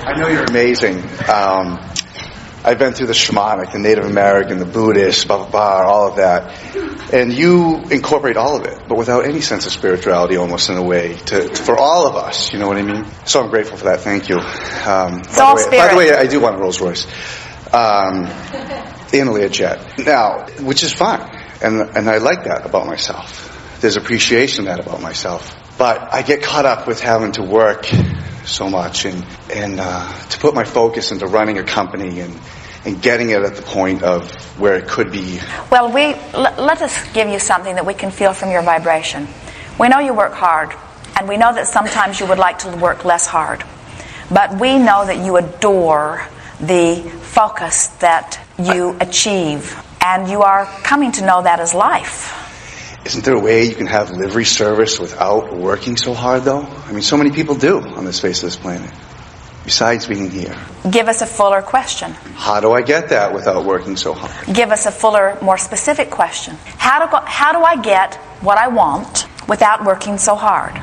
I know you're amazing. I've been through the shamanic, the Native American, the Buddhist, blah, blah, blah, all of that. And you incorporate all of it, but without any sense of spirituality, almost in a way, for all of us. You know what I mean? So I'm grateful for that. Thank you. By the way, I do want a Rolls Royce. And a Learjet. Now, which is fine. And I like that about myself. There's appreciation of that about myself. But I get caught up with having to work so much and to put my focus into running a company and getting it at the point of where it could be. Well, let us give you something that we can feel from your vibration. We know you work hard, and we know that sometimes you would like to work less hard. But we know that you adore the focus that you achieve, and you are coming to know that as life. Isn't there a way you can have livery service without working so hard, though? I mean, so many people do on the face of this planet, besides being here. Give us a fuller question. How do I get that without working so hard? Give us a fuller, more specific question. How do I get what I want without working so hard?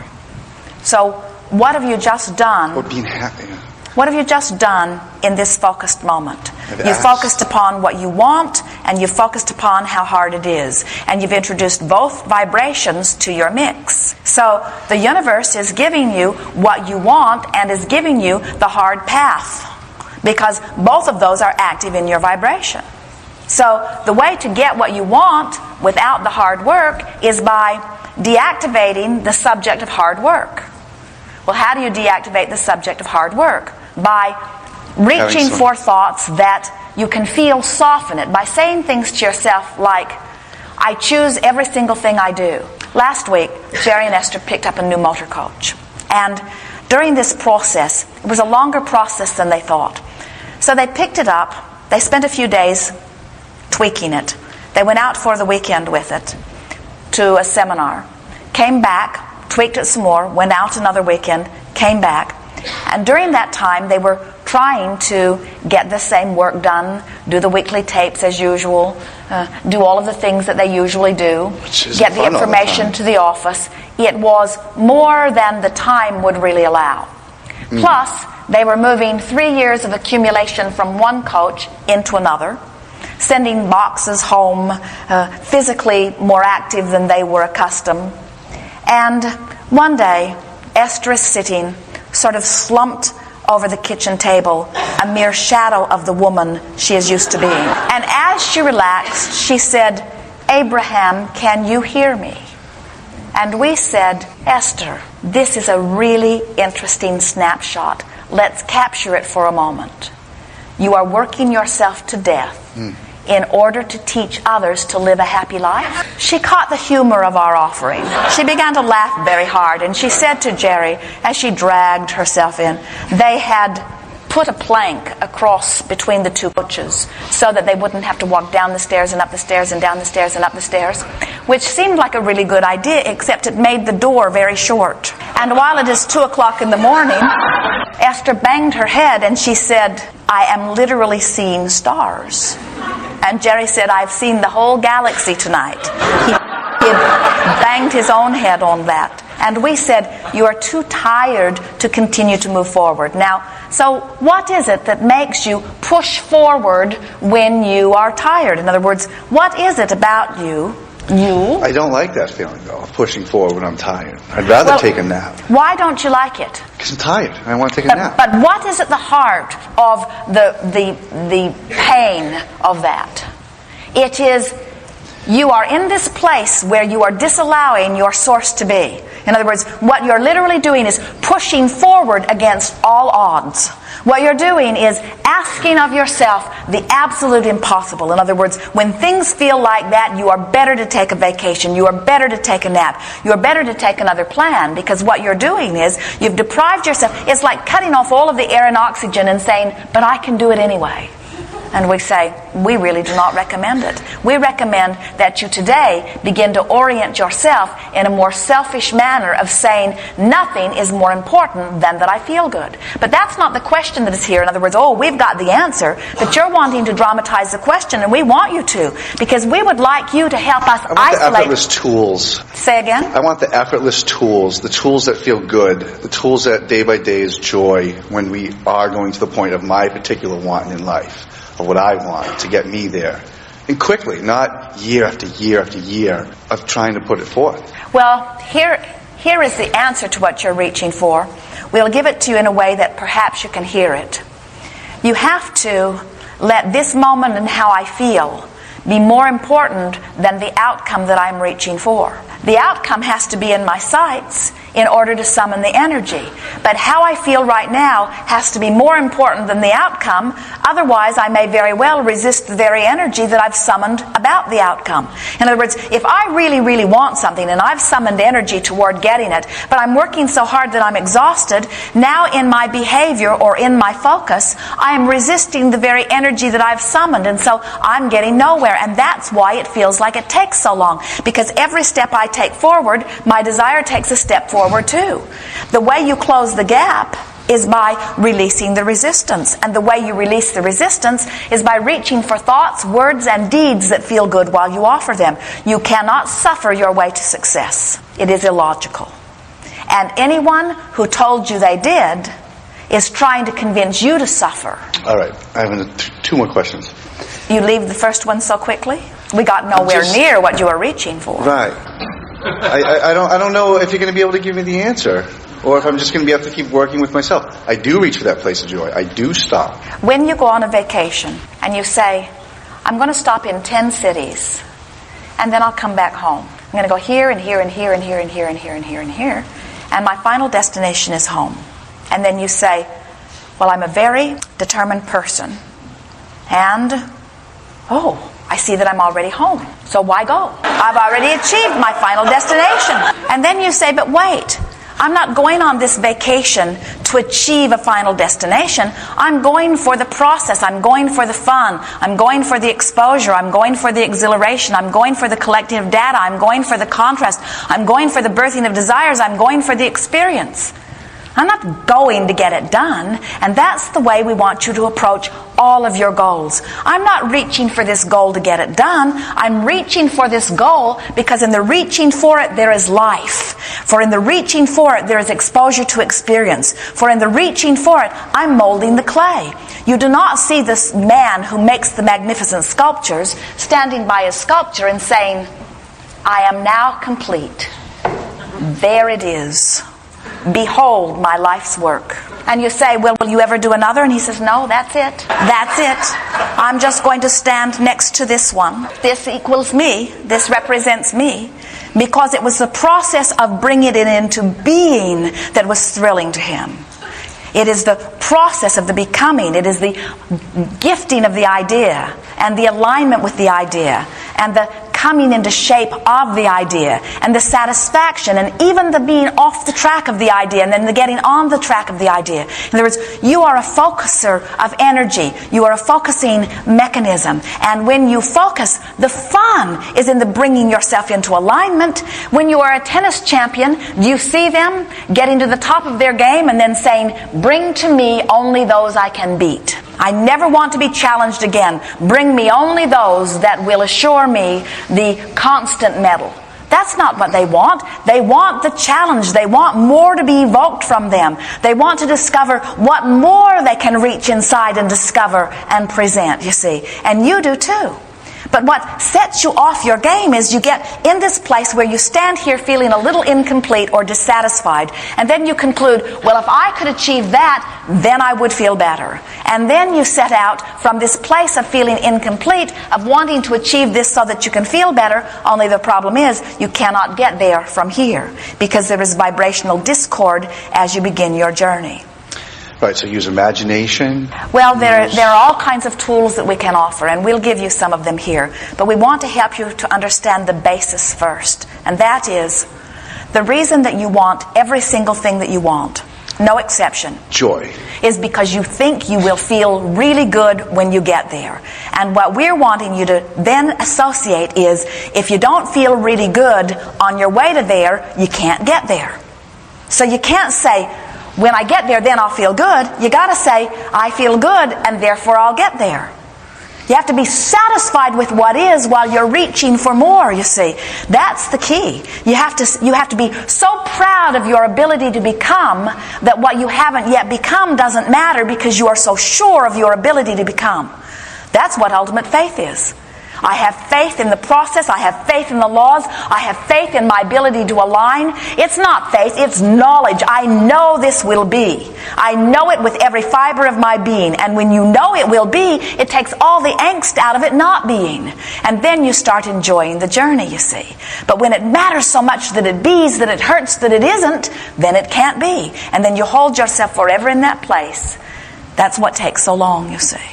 So, what have you just done? Or being happy. What have you just done in this focused moment? You focused upon what you want, and you focused upon how hard it is. And you've introduced both vibrations to your mix. So the universe is giving you what you want and is giving you the hard path, because both of those are active in your vibration. So the way to get what you want without the hard work is by deactivating the subject of hard work. Well, how do you deactivate the subject of hard work? By reaching for thoughts that you can feel soften it, by saying things to yourself like, I choose every single thing I do. Last week, Jerry and Esther picked up a new motor coach. And during this process, it was a longer process than they thought. So they picked it up, they spent a few days tweaking it. They went out for the weekend with it to a seminar, came back, tweaked it some more, went out another weekend, came back. And during that time, they were trying to get the same work done, do the weekly tapes as usual, do all of the things that they usually do, get the information to the office. It was more than the time would really allow. Plus, they were moving 3 years of accumulation from one coach into another, sending boxes home, physically more active than they were accustomed. And one day, Esther is sitting sort of slumped over the kitchen table, a mere shadow of the woman she is used to being. And as she relaxed, she said, Abraham, can you hear me? And we said, Esther, this is a really interesting snapshot. Let's capture it for a moment. You are working yourself to death in order to teach others to live a happy life. She caught the humor of our offering. She began to laugh very hard, and she said to Jerry, as she dragged herself in, they had put a plank across between the two coaches so that they wouldn't have to walk down the stairs and up the stairs and down the stairs and up the stairs, which seemed like a really good idea, except it made the door very short. And while it is 2 o'clock in the morning, Esther banged her head and she said, I am literally seeing stars. And Jerry said, I've seen the whole galaxy tonight. He had banged his own head on that. And we said, you are too tired to continue to move forward. Now, so what is it that makes you push forward when you are tired? In other words, what is it about you? I don't like that feeling, though, of pushing forward when I'm tired. I'd rather take a nap. Why don't you like it? Because I'm tired. I want to take a nap. But what is at the heart of the pain of that? It is you are in this place where you are disallowing your source to be. In other words, what you're literally doing is pushing forward against all odds. What you're doing is asking of yourself the absolute impossible. In other words, when things feel like that, you are better to take a vacation. You are better to take a nap. You are better to take another plan, because what you're doing is you've deprived yourself. It's like cutting off all of the air and oxygen and saying, but I can do it anyway. And we say, we really do not recommend it. We recommend that you today begin to orient yourself in a more selfish manner of saying, nothing is more important than that I feel good. But that's not the question that is here. In other words, we've got the answer, but you're wanting to dramatize the question, and we want you to, because we would like you to help us isolate. I want the effortless tools. Say again? I want the effortless tools, the tools that feel good, the tools that day by day is joy when we are going to the point of my particular want in life. Of what I want to get me there. And quickly, not year after year after year of trying to put it forth. Well, here is the answer to what you're reaching for. We'll give it to you in a way that perhaps you can hear it. You have to let this moment and how I feel be more important than the outcome that I'm reaching for. The outcome has to be in my sights in order to summon the energy. But how I feel right now has to be more important than the outcome. Otherwise, I may very well resist the very energy that I've summoned about the outcome. In other words, if I really, really want something and I've summoned energy toward getting it, but I'm working so hard that I'm exhausted, now in my behavior or in my focus, I am resisting the very energy that I've summoned, and so I'm getting nowhere. And that's why it feels like it takes so long. Because every step I take forward, my desire takes a step forward too. The way you close the gap is by releasing the resistance. And the way you release the resistance is by reaching for thoughts, words, and deeds that feel good while you offer them. You cannot suffer your way to success. It is illogical. And anyone who told you they did is trying to convince you to suffer. All right. I have two more questions. You leave the first one so quickly? We got nowhere near what you were reaching for. Right. I don't know if you're going to be able to give me the answer, or if I'm just going to have to keep working with myself. I do reach for that place of joy. I do stop. When you go on a vacation and you say, I'm going to stop in 10 cities, and then I'll come back home. I'm going to go here and here and here and here and here and here and here and here, and my final destination is home. And then you say, well, I'm a very determined person, and I see that I'm already home. So why go? I've already achieved my final destination. And then you say, but wait, I'm not going on this vacation to achieve a final destination. I'm going for the process. I'm going for the fun. I'm going for the exposure. I'm going for the exhilaration. I'm going for the collective data. I'm going for the contrast. I'm going for the birthing of desires. I'm going for the experience. I'm not going to get it done, and that's the way we want you to approach all of your goals. I'm not reaching for this goal to get it done. I'm reaching for this goal because in the reaching for it, there is life. For in the reaching for it, there is exposure to experience. For in the reaching for it, I'm molding the clay. You do not see this man who makes the magnificent sculptures standing by his sculpture and saying, I am now complete. There it is. Behold my life's work. And you say, well, will you ever do another? And he says, no, that's it. That's it. I'm just going to stand next to this one. This equals me. This represents me. Because it was the process of bringing it into being that was thrilling to him. It is the process of the becoming. It is the gifting of the idea and the alignment with the idea and the coming into shape of the idea and the satisfaction and even the being off the track of the idea and then the getting on the track of the idea. In other words, you are a focuser of energy. You are a focusing mechanism. And when you focus, the fun is in the bringing yourself into alignment. When you are a tennis champion, do you see them getting to the top of their game and then saying, bring to me only those I can beat. I never want to be challenged again. Bring me only those that will assure me the constant medal. That's not what they want. They want the challenge. They want more to be evoked from them. They want to discover what more they can reach inside and discover and present, you see. And you do too. But what sets you off your game is you get in this place where you stand here feeling a little incomplete or dissatisfied. And then you conclude, well, if I could achieve that, then I would feel better. And then you set out from this place of feeling incomplete, of wanting to achieve this so that you can feel better. Only the problem is you cannot get there from here because there is vibrational discord as you begin your journey. Right, so use imagination. Well, there are all kinds of tools that we can offer, and we'll give you some of them here. But we want to help you to understand the basis first. And that is the reason that you want every single thing that you want no exception, joy. is because you think you will feel really good when you get there. And what we're wanting you to then associate is, if you don't feel really good on your way to there, you can't get there. So you can't say, when I get there, then I'll feel good. You got to say, I feel good, and therefore I'll get there. You have to be satisfied with what is while you're reaching for more, you see. That's the key. You have to be so proud of your ability to become that what you haven't yet become doesn't matter, because you are so sure of your ability to become. That's what ultimate faith is. I have faith in the process. I have faith in the laws. I have faith in my ability to align. It's not faith, it's knowledge. I know this will be. I know it with every fiber of my being. And when you know it will be, it takes all the angst out of it not being. And then you start enjoying the journey, you see. But when it matters so much that it be's, that it hurts that it isn't, then it can't be. And then you hold yourself forever in that place. That's what takes so long, you see.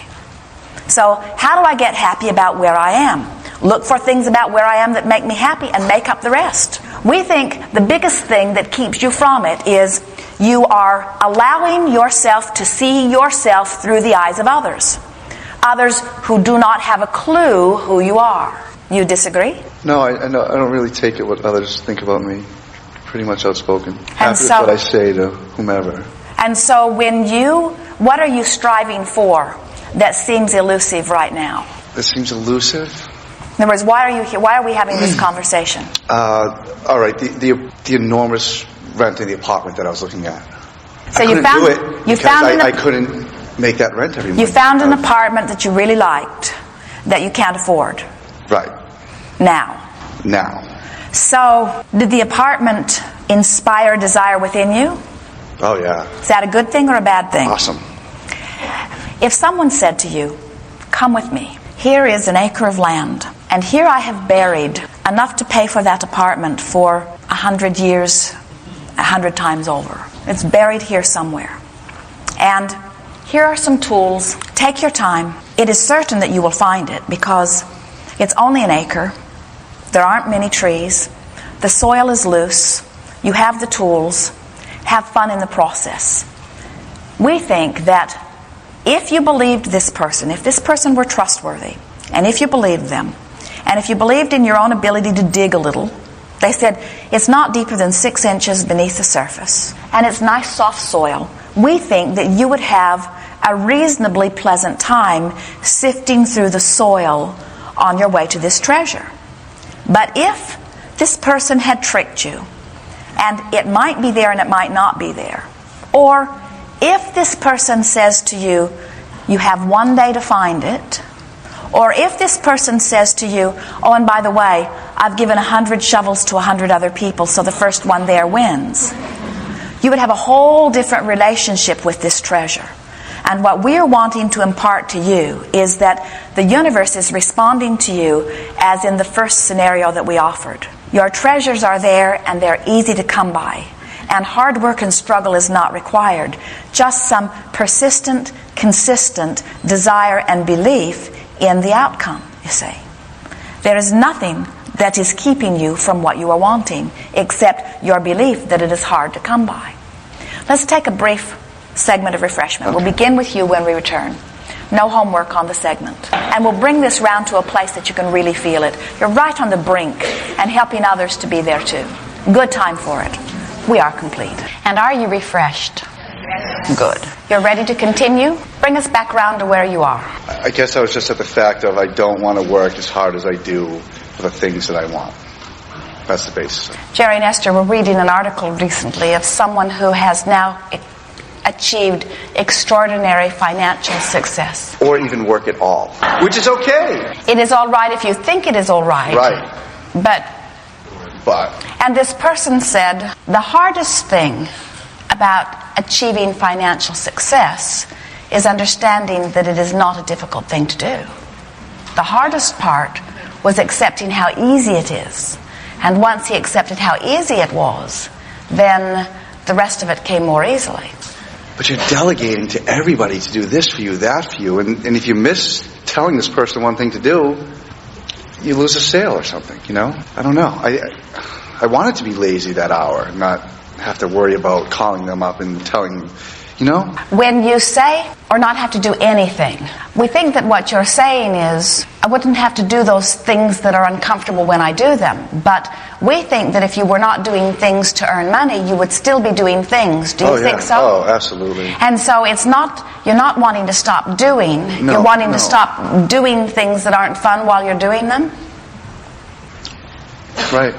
So how do I get happy about where I am? Look for things about where I am that make me happy and make up the rest. We think the biggest thing that keeps you from it is you are allowing yourself to see yourself through the eyes of others. Others who do not have a clue who you are. You disagree? No, I don't really take it what others think about me. Pretty much outspoken. And Happy with what I say to whomever. And so what are you striving for that seems elusive right now? That seems elusive? In other words, why are you here? Why are we having this conversation? All right, the enormous rent in the apartment that I was looking at. So I couldn't make that rent every month. You found an apartment that you really liked that you can't afford. Right. Now. So, did the apartment inspire desire within you? Oh, yeah. Is that a good thing or a bad thing? Awesome. If someone said to you, come with me, here is an acre of land, and here I have buried enough to pay for that apartment for 100 years, 100 times over. It's buried here somewhere. And here are some tools. Take your time. It is certain that you will find it because it's only an acre. There aren't many trees. The soil is loose. You have the tools. Have fun in the process. We think that if you believed this person, if this person were trustworthy, and if you believed them, and if you believed in your own ability to dig a little, they said it's not deeper than 6 inches beneath the surface, and it's nice soft soil, we think that you would have a reasonably pleasant time sifting through the soil on your way to this treasure. But if this person had tricked you, and it might be there and it might not be there, or if this person says to you, you have one day to find it, or if this person says to you, oh, and by the way, I've given 100 shovels to 100 other people, so the first one there wins, you would have a whole different relationship with this treasure. And what we're wanting to impart to you is that the universe is responding to you as in the first scenario that we offered. Your treasures are there and they're easy to come by. And hard work and struggle is not required. Just some persistent, consistent desire and belief in the outcome, you see. There is nothing that is keeping you from what you are wanting except your belief that it is hard to come by. Let's take a brief segment of refreshment. We'll begin with you when we return. No homework on the segment. And we'll bring this round to a place that you can really feel it. You're right on the brink and helping others to be there too. Good time for it. We are complete. And are you refreshed? Good. You're ready to continue? Bring us back round to where you are. I guess I was just at the fact of I don't want to work as hard as I do for the things that I want. That's the basis. Jerry and Esther were reading an article recently of someone who has now achieved extraordinary financial success. Or even work at all. Which is okay. It is all right if you think it is all right. Right. But. And this person said, the hardest thing about achieving financial success is understanding that it is not a difficult thing to do. The hardest part was accepting how easy it is. And once he accepted how easy it was, then the rest of it came more easily. But you're delegating to everybody to do this for you, that for you. And if you miss telling this person one thing to do, you lose a sale or something, you know? I don't know. I wanted to be lazy that hour, not have to worry about calling them up and telling them, you know? When you say, or not have to do anything, we think that what you're saying is, I wouldn't have to do those things that are uncomfortable when I do them. But we think that if you were not doing things to earn money, you would still be doing things. Do you think so? Oh, absolutely. And so it's not, you're not wanting to stop doing, No, you're wanting no. to stop doing things that aren't fun while you're doing them? Right.